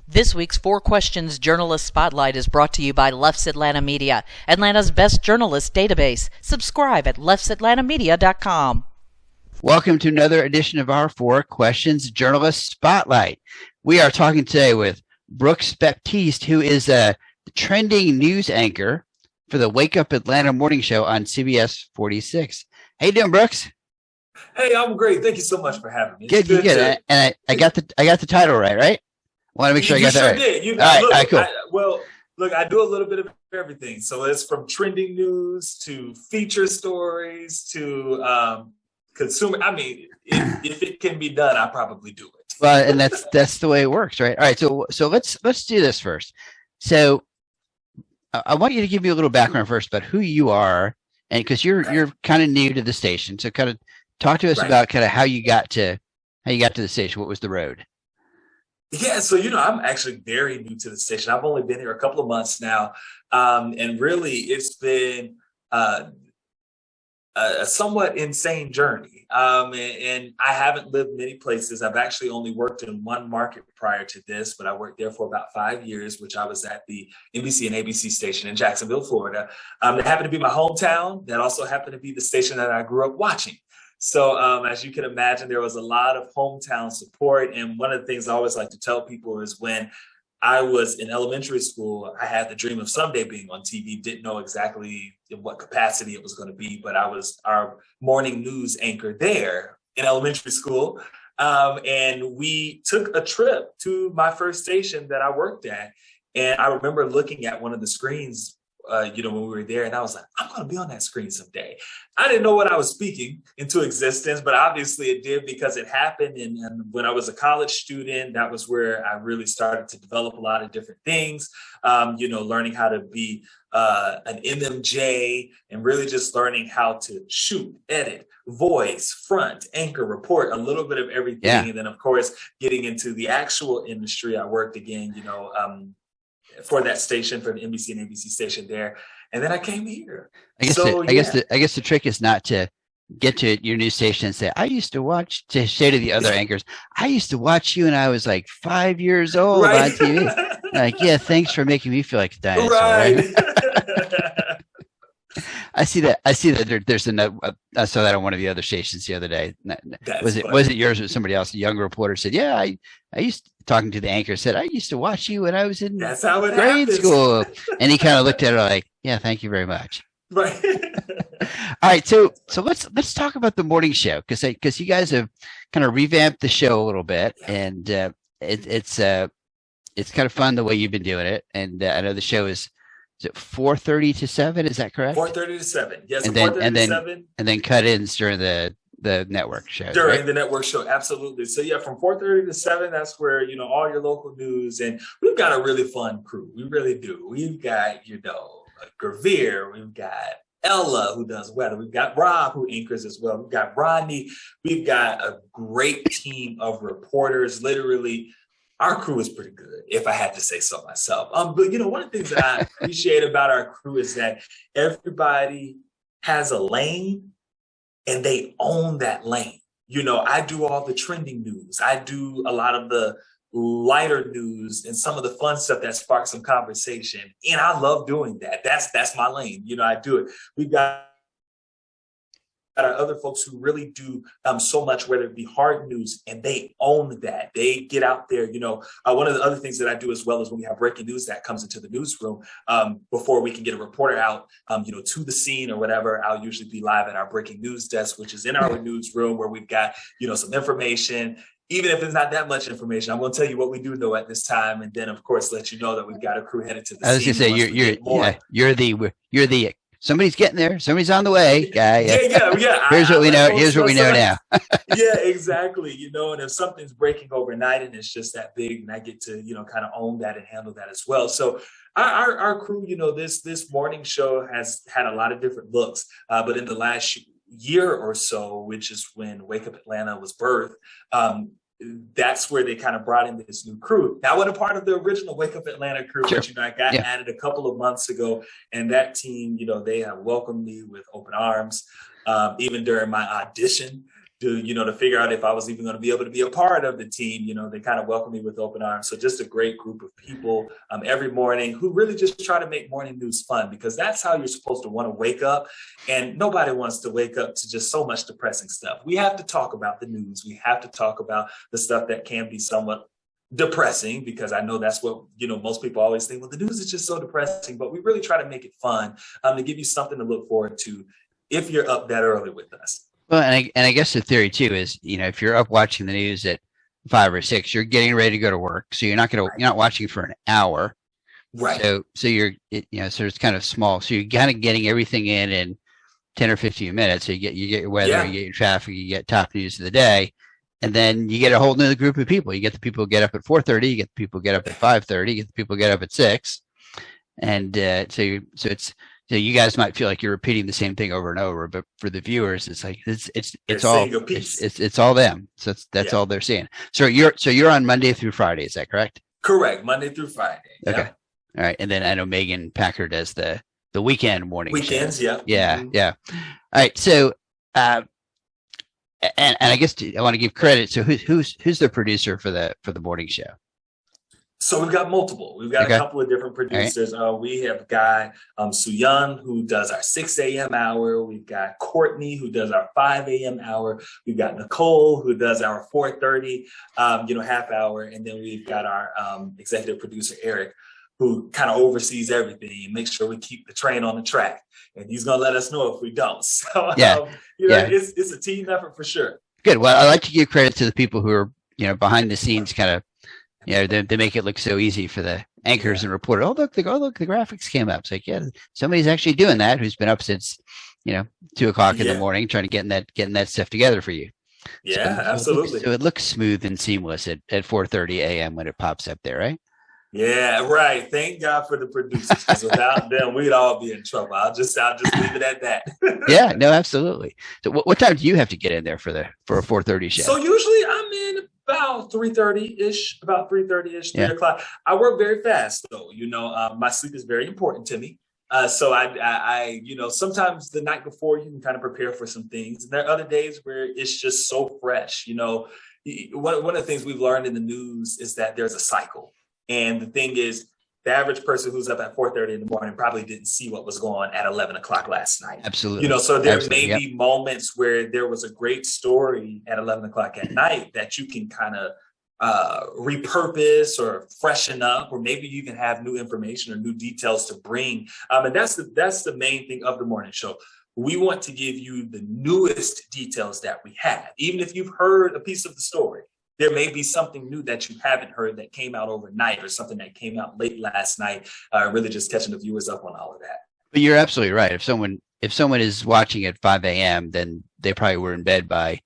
This week's Four Questions Journalist Spotlight is brought to you by Leff's Atlanta Media, Atlanta's best journalist database. Subscribe at leffsatlantamedia.com. Welcome to another edition of our Four Questions Journalist Spotlight. We are talking today with Brooks Baptiste, who is a trending news anchor for the Wake Up Atlanta morning show on CBS 46. How you doing, Brooks? Hey, I'm great. Thank you so much for having me. Good. And I got the title right? I want to make sure I got that right. You all right, cool. I do a little bit of everything. So it's from trending news to feature stories to consumer. I mean, if it can be done, I probably do it. Well, and that's the way it works, right? All right, so let's do this first. So I want you to give me a little background first about who you are, and because you're kind of new to the station, so kind of talk to us about kind of how you got to the station. What was the road? Yeah, so I'm actually very new to the station. I've only been here a couple of months now, and really it's been a somewhat insane journey. And I haven't lived many places. I've actually only worked in one market prior to this, but I worked there for about 5 years, which I was at the NBC and ABC station in Jacksonville, Florida. That happened to be my hometown. That also happened to be the station that I grew up watching. So as you can imagine, there was a lot of hometown support. And one of the things I always like to tell people is when I was in elementary school, I had the dream of someday being on TV, didn't know exactly in what capacity it was going to be, but I was our morning news anchor there in elementary school. And we took a trip to my first station that I worked at. And I remember looking at one of the screens when we were there, and I was like, I'm going to be on that screen someday. I didn't know what I was speaking into existence, but obviously it did because it happened. And when I was a college student, that was where I really started to develop a lot of different things, learning how to be an MMJ and really just learning how to shoot, edit, voice, front, anchor, report, a little bit of everything. Yeah. And then, of course, getting into the actual industry, I worked again, for that station, for the NBC and ABC station there. And then I came here. I guess the trick is not to get to your new station and say, I used to watch, to say to the other anchors, I used to watch you when I was like 5 years old on TV. Like, yeah, thanks for making me feel like a dinosaur. Right. I see that there's I saw that on one of the other stations the other day. Was it yours or somebody else? A young reporter said, yeah, I used to, talking to the anchor, said, I used to watch you when I was in grade school. And he kind of looked at her like, yeah, thank you very much. Right. All right. So let's talk about the morning show because you guys have kind of revamped the show a little bit, and it's kind of fun the way you've been doing it. And I know the show is it 4:30 to 7? Is that correct? 4:30 to 7. Yes. And then cut-ins during the network show. The network show, absolutely. So yeah, from 4:30 to 7, that's where all your local news, and we've got a really fun crew. We really do. We've got Gravere, we've got Ella who does weather, we've got Rob who anchors as well, we've got Rodney, we've got a great team of reporters. Literally, our crew is pretty good, if I had to say so myself. But one of the things that I appreciate about our crew is that everybody has a lane and they own that lane. I do all the trending news. I do a lot of the lighter news and some of the fun stuff that sparks some conversation. And I love doing that. That's my lane. I do it. We've got our other folks who really do so much, whether it be hard news, and they own that. They get out there. One of the other things that I do as well is when we have breaking news that comes into the newsroom, before we can get a reporter out, to the scene or whatever, I'll usually be live at our breaking news desk, which is in our newsroom where we've got, some information. Even if it's not that much information, I'm going to tell you what we do know at this time, and then of course let you know that we've got a crew headed to the scene. I was going to say you're the somebody's getting there. Somebody's on the way. Yeah. Here's what we know. Here's what we know now. Yeah, exactly. And if something's breaking overnight and it's just that big, and I get to, kind of own that and handle that as well. So our crew, this morning show has had a lot of different looks, but in the last year or so, which is when Wake Up Atlanta was birthed, that's where they kind of brought in this new crew. Now, I wasn't a part of the original Wake Up Atlanta crew, sure. But I got added a couple of months ago, and that team, they have welcomed me with open arms. Even during my audition, to figure out if I was even going to be able to be a part of the team. They kind of welcomed me with open arms. So just a great group of people every morning who really just try to make morning news fun, because that's how you're supposed to want to wake up. And nobody wants to wake up to just so much depressing stuff. We have to talk about the news. We have to talk about the stuff that can be somewhat depressing, because I know that's what, most people always think, well, the news is just so depressing, but we really try to make it fun, to give you something to look forward to if you're up that early with us. Well, and I guess the theory too is, if you're up watching the news at 5 or 6, you're getting ready to go to work, so you're not watching for an hour, right? So you're, so it's kind of small, so you're kind of getting everything in 10 or 15 minutes. So you get your weather, you get your traffic, you get top news of the day, and then you get a whole new group of people. You get the people who get up at 4:30, you get the people who get up at 5:30, you get the people who get up at 6, and so you guys might feel like you're repeating the same thing over and over, but for the viewers, it's like it's all them. So that's all they're seeing. So you're on Monday through Friday, is that correct? Correct, Monday through Friday. Okay, yeah. All right, and then I know Megan Packer does the weekend morning. Weekends, show. yeah, yeah. All right, so and I guess I want to give credit. So who's the producer for the morning show? So we've got multiple. We've got a couple of different producers. Right. We have a guy, Suyan, who does our 6 a.m. hour. We've got Courtney, who does our 5 a.m. hour. We've got Nicole, who does our 4:30, half hour. And then we've got our executive producer, Eric, who kind of oversees everything and makes sure we keep the train on the track. And he's going to let us know if we don't. So, it's a team effort for sure. Good. Well, I like to give credit to the people who are, behind the scenes kind of, they make it look so easy for the anchors and reporters. Oh, look, the graphics came up. It's like, somebody's actually doing that, who's been up since, 2 o'clock in the morning, trying to getting that stuff together for you. Yeah, absolutely. So it looks smooth and seamless at 4:30 a.m. when it pops up there, right? Yeah, right. Thank God for the producers, because without them, we'd all be in trouble. I'll just leave it at that. Yeah, no, absolutely. So what time do you have to get in there for a 4:30 show? So usually I'm in about 3:30-ish, 3 o'clock. I work very fast though. My sleep is very important to me. So I sometimes the night before you can kind of prepare for some things. And there are other days where it's just so fresh. One of the things we've learned in the news is that there's a cycle. And the thing is, the average person who's up at 4:30 in the morning probably didn't see what was going on at 11 o'clock last night. Absolutely. So there may be moments where there was a great story at 11 o'clock at night that you can kind of repurpose or freshen up, or maybe you can have new information or new details to bring. And that's the main thing of the morning show. We want to give you the newest details that we have. Even if you've heard a piece of the story, there may be something new that you haven't heard that came out overnight, or something that came out late last night, really just catching the viewers up on all of that. But you're absolutely right. If someone is watching at 5 a.m., then they probably were in bed by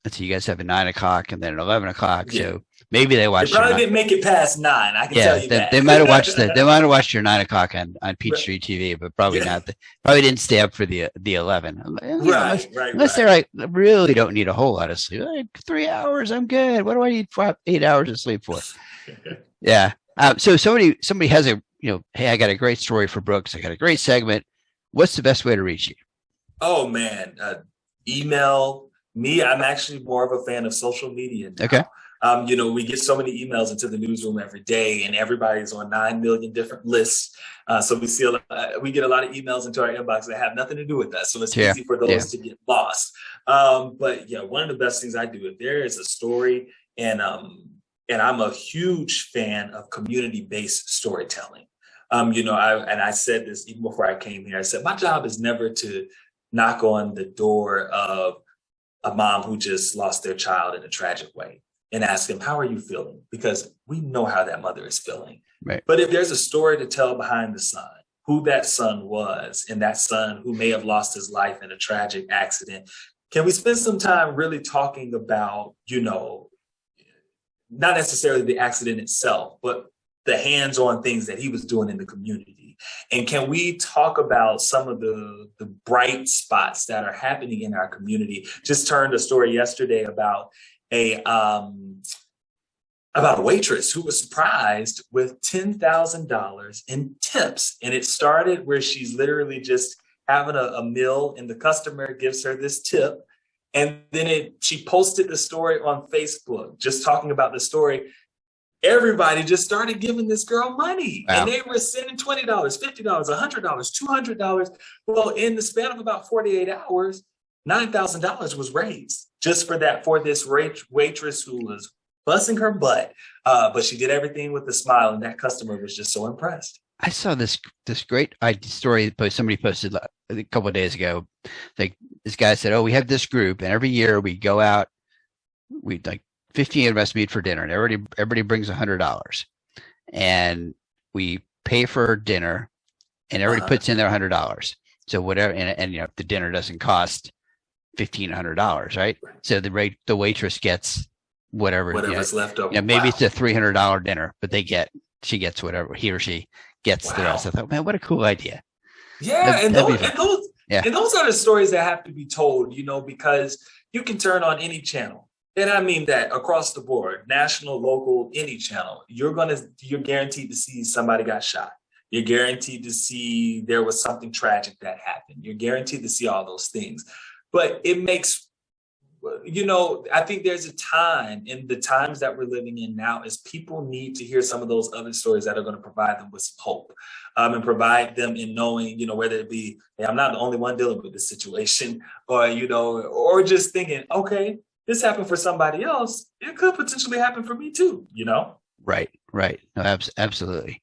let's see, you guys have a 9 o'clock and then an 11 o'clock. Yeah. So maybe they watched. They probably didn't make it past 9. I can tell you that. They might have watched they might have watched your 9 o'clock on Peachtree TV, but probably not. Probably didn't stay up for the 11. Unless they're like, I really don't need a whole lot of sleep. Like 3 hours, I'm good. What do I need 8 hours of sleep for? Yeah. So somebody has hey, I got a great story for Brooks. I got a great segment. What's the best way to reach you? Oh man, email me. I'm actually more of a fan of social media now. Okay. We get so many emails into the newsroom every day, and everybody's on 9 million different lists. So we get a lot of emails into our inbox that have nothing to do with us. So it's easy for those to get lost. But one of the best things I do, if there is a story, and I'm a huge fan of community-based storytelling. I said this even before I came here. I said, my job is never to knock on the door of a mom who just lost their child in a tragic way and ask them, how are you feeling? Because we know how that mother is feeling. Right. But if there's a story to tell behind the son, who that son was, and that son who may have lost his life in a tragic accident, can we spend some time really talking about, not necessarily the accident itself, but the hands-on things that he was doing in the community? And can we talk about some of the bright spots that are happening in our community? Just turned a story yesterday about a waitress who was surprised with $10,000 in tips. And it started where she's literally just having a meal, and the customer gives her this tip. And then she posted the story on Facebook, just talking about the story. Everybody just started giving this girl money. Wow. And they were sending $20, $50, $100, $200. Well, in the span of about 48 hours, $9,000 was raised just for this waitress who was busting her butt. But she did everything with a smile, and that customer was just so impressed. I saw this great story somebody posted a couple of days ago. Like, this guy said, "Oh, we have this group, and every year we go out, we like 15 of us meet for dinner, and everybody brings $100, and we pay for dinner, and everybody puts in their $100. So whatever, and the dinner doesn't cost $1,500, right? So the waitress gets whatever's left over. Maybe it's a $300 dinner, but she gets whatever he or she gets the rest. I thought, man, what a cool idea. Yeah, and those are the stories that have to be told, because you can turn on any channel. And I mean that across the board, national, local, any channel. You're guaranteed to see somebody got shot. You're guaranteed to see there was something tragic that happened. You're guaranteed to see all those things. But it makes, I think there's a time in the times that we're living in now is people need to hear some of those other stories that are going to provide them with some hope, and provide them in knowing, whether it be, hey, I'm not the only one dealing with this situation, or, or just thinking, okay, this happened for somebody else, it could potentially happen for me too, Right. No, absolutely.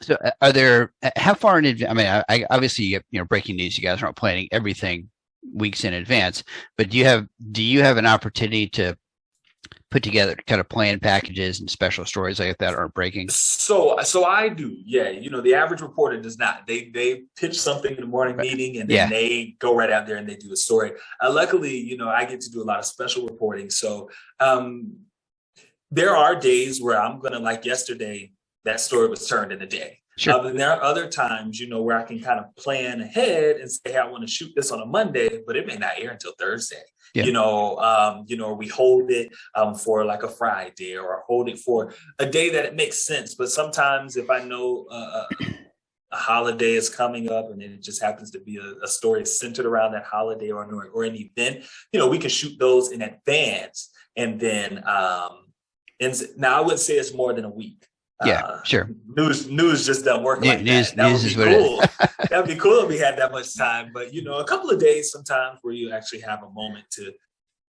So are there, how far in advance, I mean, I obviously, breaking news, you guys aren't planning everything weeks in advance, but do you have an opportunity to put together kind of plan packages and special stories like that aren't breaking? So I do. Yeah. The average reporter does not. They pitch something in the morning meeting, and then they go right out there and they do a story. Luckily, I get to do a lot of special reporting. So there are days where I'm going to, like yesterday, that story was turned in a day. Sure. And there are other times, where I can kind of plan ahead and say, hey, I want to shoot this on a Monday, but it may not air until Thursday. Yeah. We hold it for like a Friday, or hold it for a day that it makes sense. But sometimes if I know a holiday is coming up, and it just happens to be a story centered around that holiday or an event, we can shoot those in advance. And then now I wouldn't say it's more than a week. Yeah, sure. News just doesn't work like that. That would be cool. That'd be cool if we had that much time. But a couple of days sometimes where you actually have a moment to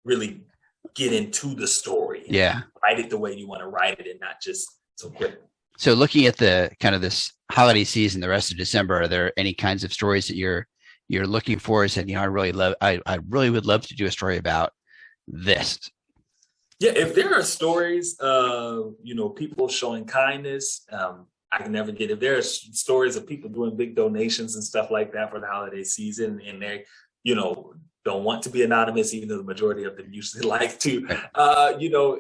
really get into the story. Yeah, write it the way you want to write it, and not just so quick. So looking at the kind of this holiday season, the rest of December, are there any kinds of stories that you're looking for? Said, I really would love to do a story about this. Yeah, if there are stories of, people showing kindness, I can never get, if there are stories of people doing big donations and stuff like that for the holiday season, and they, don't want to be anonymous, even though the majority of them usually like to,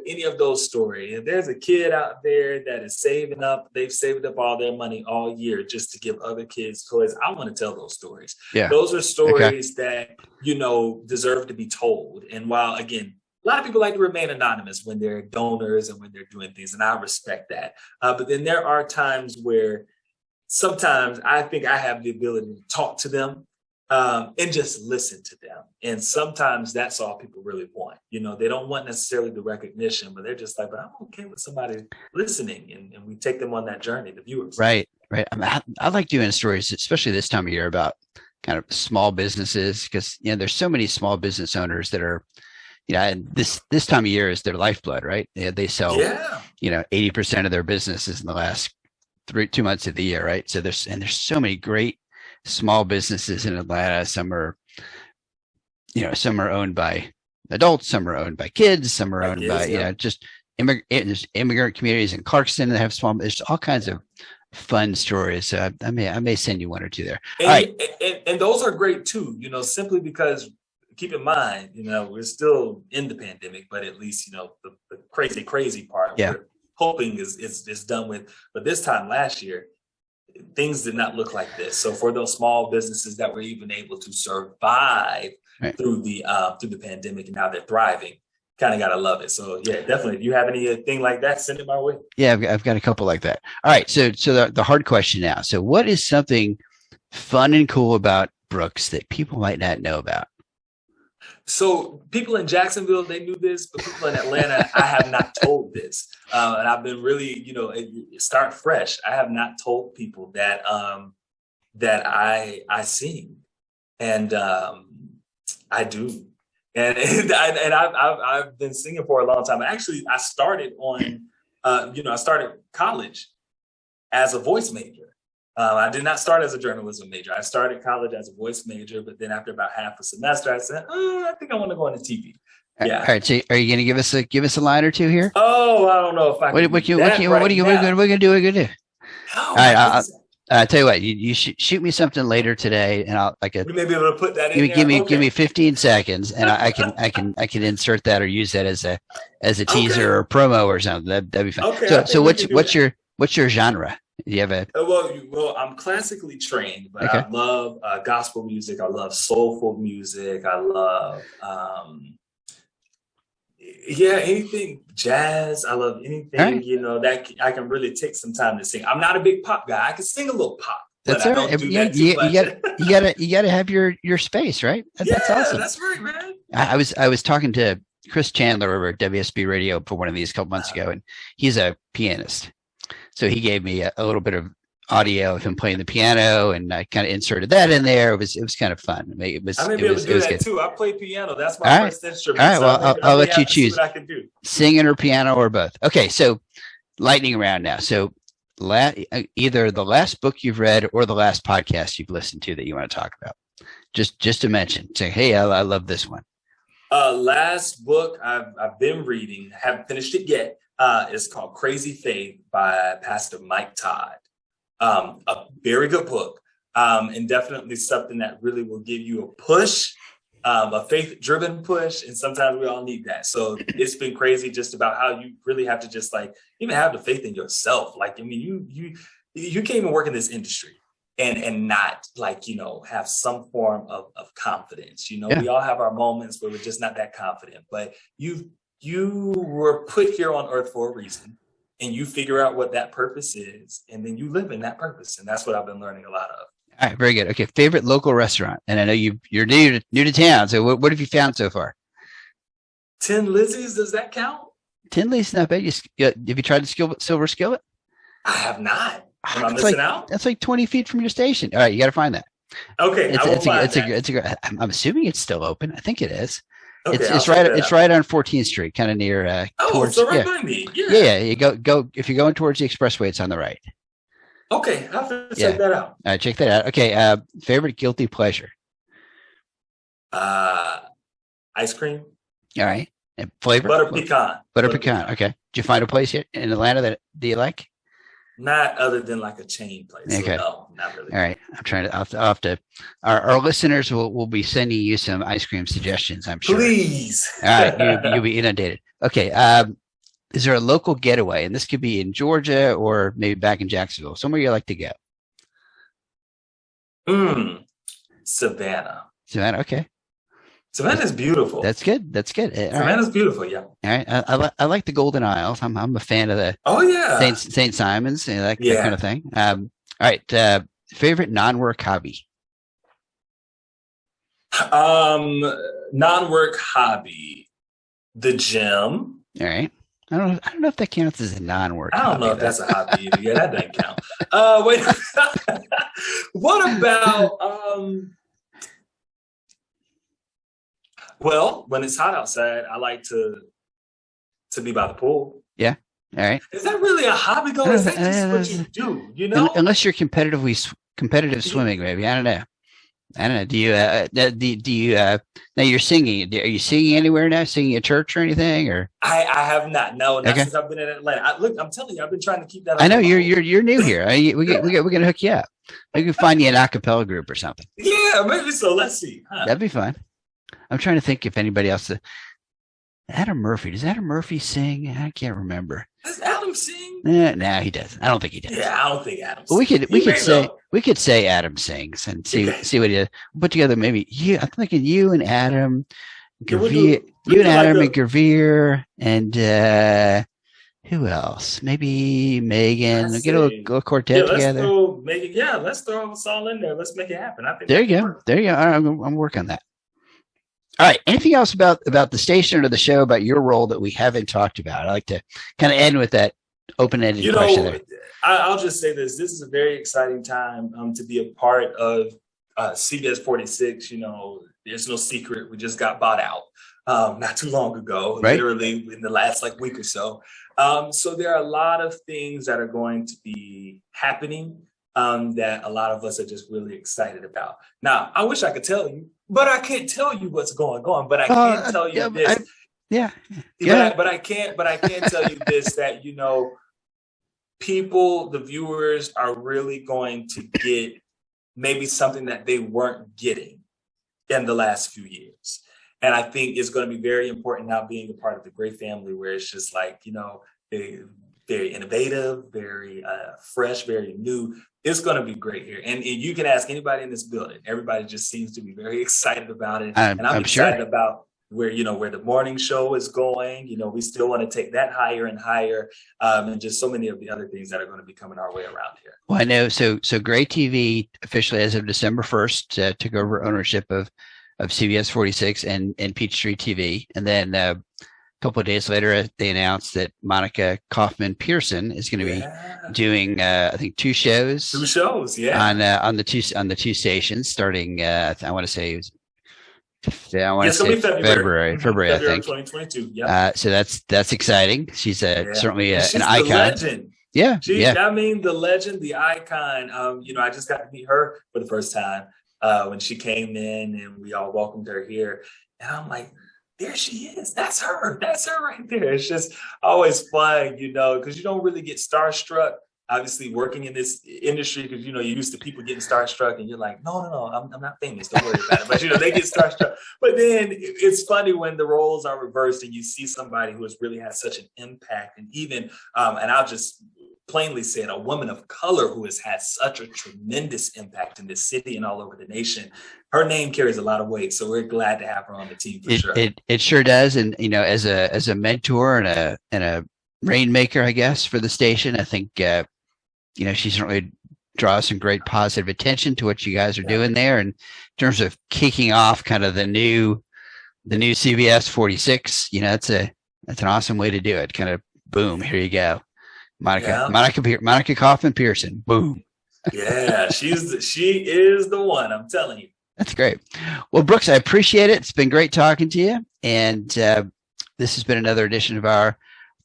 any of those stories. If there's a kid out there that is saving up, they've saved up all their money all year just to give other kids toys, I want to tell those stories. Yeah. Those are stories that, deserve to be told. And while, again, a lot of people like to remain anonymous when they're donors and when they're doing things, and I respect that. But then there are times where sometimes I think I have the ability to talk to them and just listen to them. And sometimes that's all people really want. They don't want necessarily the recognition, but they're just like, but I'm okay with somebody listening. And we take them on that journey, the viewers. Right. I mean, I like doing stories, especially this time of year, about kind of small businesses, because, there's so many small business owners that are, and this time of year is their lifeblood, right? They sell, 80% of their businesses in the last 2 months of the year, right? So there's so many great small businesses in Atlanta. Some are owned by adults, some are owned by kids, some are owned by, just immigrant communities in Clarkston that have small. There's all kinds of fun stories. So I may send you one or two there. And those are great too, simply because, keep in mind, we're still in the pandemic, but at least, the crazy part, we're hoping is done with. But this time last year, things did not look like this. So for those small businesses that were even able to survive through the pandemic, and now they're thriving, kind of got to love it. So yeah, definitely. If you have anything like that, send it my way. Yeah, I've got a couple like that. All right. So the hard question now. So what is something fun and cool about Brooks that people might not know about? So people in Jacksonville, they knew this, but people in Atlanta, I have not told this. And I've been really, start fresh. I have not told people that that I sing, and I do, and I've been singing for a long time. Actually, I started I started college as a voice major. I did not start as a journalism major. I started college as a voice major, but then after about half a semester, I said, I think I want to go into TV. Yeah. All right. So are you going to give us a line or two here? Oh, I don't know if I can. What are you going to do? All right. I'll tell you what. You shoot me something later today, and I'll we may be able to put that in. Give me 15 seconds, and I can insert that or use that as a teaser or promo or something. That'd be fun. Okay, so what's your genre? Do you have a well, I'm classically trained, but okay. I love gospel music. I love soulful music. I love anything jazz. I love anything right. That I can really take some time to sing. I'm not a big pop guy. I can sing a little pop. That's all right. You gotta have your space, right? That's awesome. That's right, man. I was talking to Chris Chandler over at WSB Radio for one of these a couple months ago, and he's a pianist. So he gave me a little bit of audio of him playing the piano, and I kind of inserted that in there. It was kind of fun. I may be able to do that too. I play piano. That's my first instrument. All right. Well, I'll let you choose. I can do. Singing or piano or both. Okay. So lightning round now. So either the last book you've read or the last podcast you've listened to that you want to talk about. Just to mention. Say, hey, I love this one. Last book I've been reading. Haven't finished it yet. It's called Crazy Faith by Pastor Mike Todd. A very good book, and definitely something that really will give you a push, a faith-driven push, and sometimes we all need that. So it's been crazy just about how you really have to just even have the faith in yourself. You can't even work in this industry and not have some form of confidence. We all have our moments where we're just not that confident, but you were put here on earth for a reason, and you figure out what that purpose is, and then you live in that purpose. And that's what I've been learning a lot of. All right. Very good. Okay. Favorite local restaurant. And I know you're new to town. So what have you found so far? Tin Lizzie's. Does that count? Tin Lizzie's not bad. Have you tried the Silver Skillet? I have not. Am I missing out? That's like 20 feet from your station. All right. You got to find that. Okay. I'm assuming it's still open. I think it is. Okay, it's right on 14th Street, kind of near. So right by me. Yeah. You go if you're going towards the expressway, it's on the right. Okay, I'll have to check that out. All right, check that out. Okay, favorite guilty pleasure. Ice cream. All right, and flavor. Butter pecan. Butter pecan. Okay, did you find a place here in Atlanta that you like? Not other than like a chain place. Okay. So no, not really. All right. I'm trying to, I'll have to, our listeners will be sending you some ice cream suggestions, I'm sure. Please. All right. You'll be inundated. Okay. Is there a local getaway? And this could be in Georgia or maybe back in Jacksonville, somewhere you like to go. Savannah. Savannah. Okay. Savannah's beautiful. That's good. Savannah's beautiful. Yeah. All right. I like the Golden Isles. I'm a fan of the St. Simon's, that kind of thing. All right. Favorite non-work hobby. Non-work hobby. The gym. All right. I don't know if that counts as a non-work hobby. I don't know if that's a hobby either. Yeah, that doesn't count. Wait. What about well, when it's hot outside, I like to be by the pool. Yeah. All right. Is that really a hobby though? Is that just what you do? Unless you're competitive swimming, maybe. I don't know. Do you now you're singing. Are you singing anywhere now? Singing at church or anything? Or I have not. No, not since I've been in Atlanta. I'm telling you, I've been trying to keep that. I know you're new here. We're gonna hook you up. We can find you an a cappella group or something. Yeah, maybe so. Let's see. That'd be fun. I'm trying to think if anybody else. Adam Murphy. Does Adam Murphy sing? I can't remember. Does Adam sing? No, he doesn't. I don't think he does. Yeah, I don't think Adam. But we could say Adam sings and see what he does. Put together maybe you. I'm thinking you and Adam, Gervier, and Gervier, and who else? Maybe Megan. Get a little quartet together. Let's throw us all in there. Let's make it happen. I think there you go. All right, I'm working on that. All right. Anything else about the station or the show, about your role that we haven't talked about? I like to kind of end with that open-ended question there. I'll just say this. This is a very exciting time to be a part of CBS 46. There's no secret. We just got bought out not too long ago, right? Literally in the last week or so. So there are a lot of things that are going to be happening that a lot of us are just really excited about. Now, I wish I could tell you, but I can't tell you what's going on. But I can tell you this. But I can't tell you this, that, people, the viewers, are really going to get maybe something that they weren't getting in the last few years. And I think it's going to be very important now being a part of the great family, where it's just very, very innovative, very fresh, very new. It's going to be great here. And you can ask anybody in this building. Everybody just seems to be very excited about it. And I'm excited about where the morning show is going. We still want to take that higher and higher, and just so many of the other things that are going to be coming our way around here. Well, I know. So Great TV officially, as of December 1st, took over ownership of CBS 46 and Peachtree TV. And then a couple of days later, they announced that Monica Kaufman Pearson is going to be doing, I think, two shows. On the two stations, starting. I want to say it was. February, I think. 2022. Yeah. So that's exciting. She's certainly she's an icon. Legend. Yeah. I mean, the legend, the icon. I just got to meet her for the first time when she came in, and we all welcomed her here. And I'm like, there she is. That's her. That's her right there. It's just always fun, because you don't really get starstruck. Obviously, working in this industry, because you're used to people getting starstruck, and you're like, no, I'm not famous. Don't worry about it. But they get starstruck. But then it's funny when the roles are reversed, and you see somebody who has really had such an impact, and even, and I'll just plainly say it, a woman of color who has had such a tremendous impact in this city and all over the nation. Her name carries a lot of weight, so we're glad to have her on the team for sure. It sure does, and as a mentor and a rainmaker, I guess, for the station, I think. She certainly draws some great positive attention to what you guys are doing there. And in terms of kicking off kind of the new CBS 46, that's an awesome way to do it. Kind of boom, here you go. Monica Kaufman Pearson, boom. Yeah, she is the one, I'm telling you. That's great. Well, Brooks, I appreciate it. It's been great talking to you. And this has been another edition of our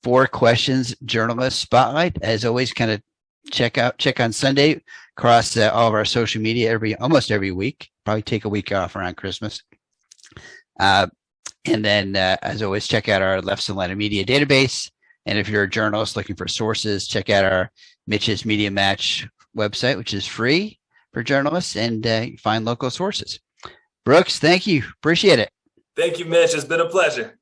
4 Questions Journalist Spotlight. As always, kind of check on Sunday across all of our social media almost every week. Probably take a week off around Christmas. And then, as always, check out our Leff Atlanta Media database. And if you're a journalist looking for sources, check out our Mitch's Media Match website, which is free for journalists, and find local sources. Brooks, thank you. Appreciate it. Thank you, Mitch. It's been a pleasure.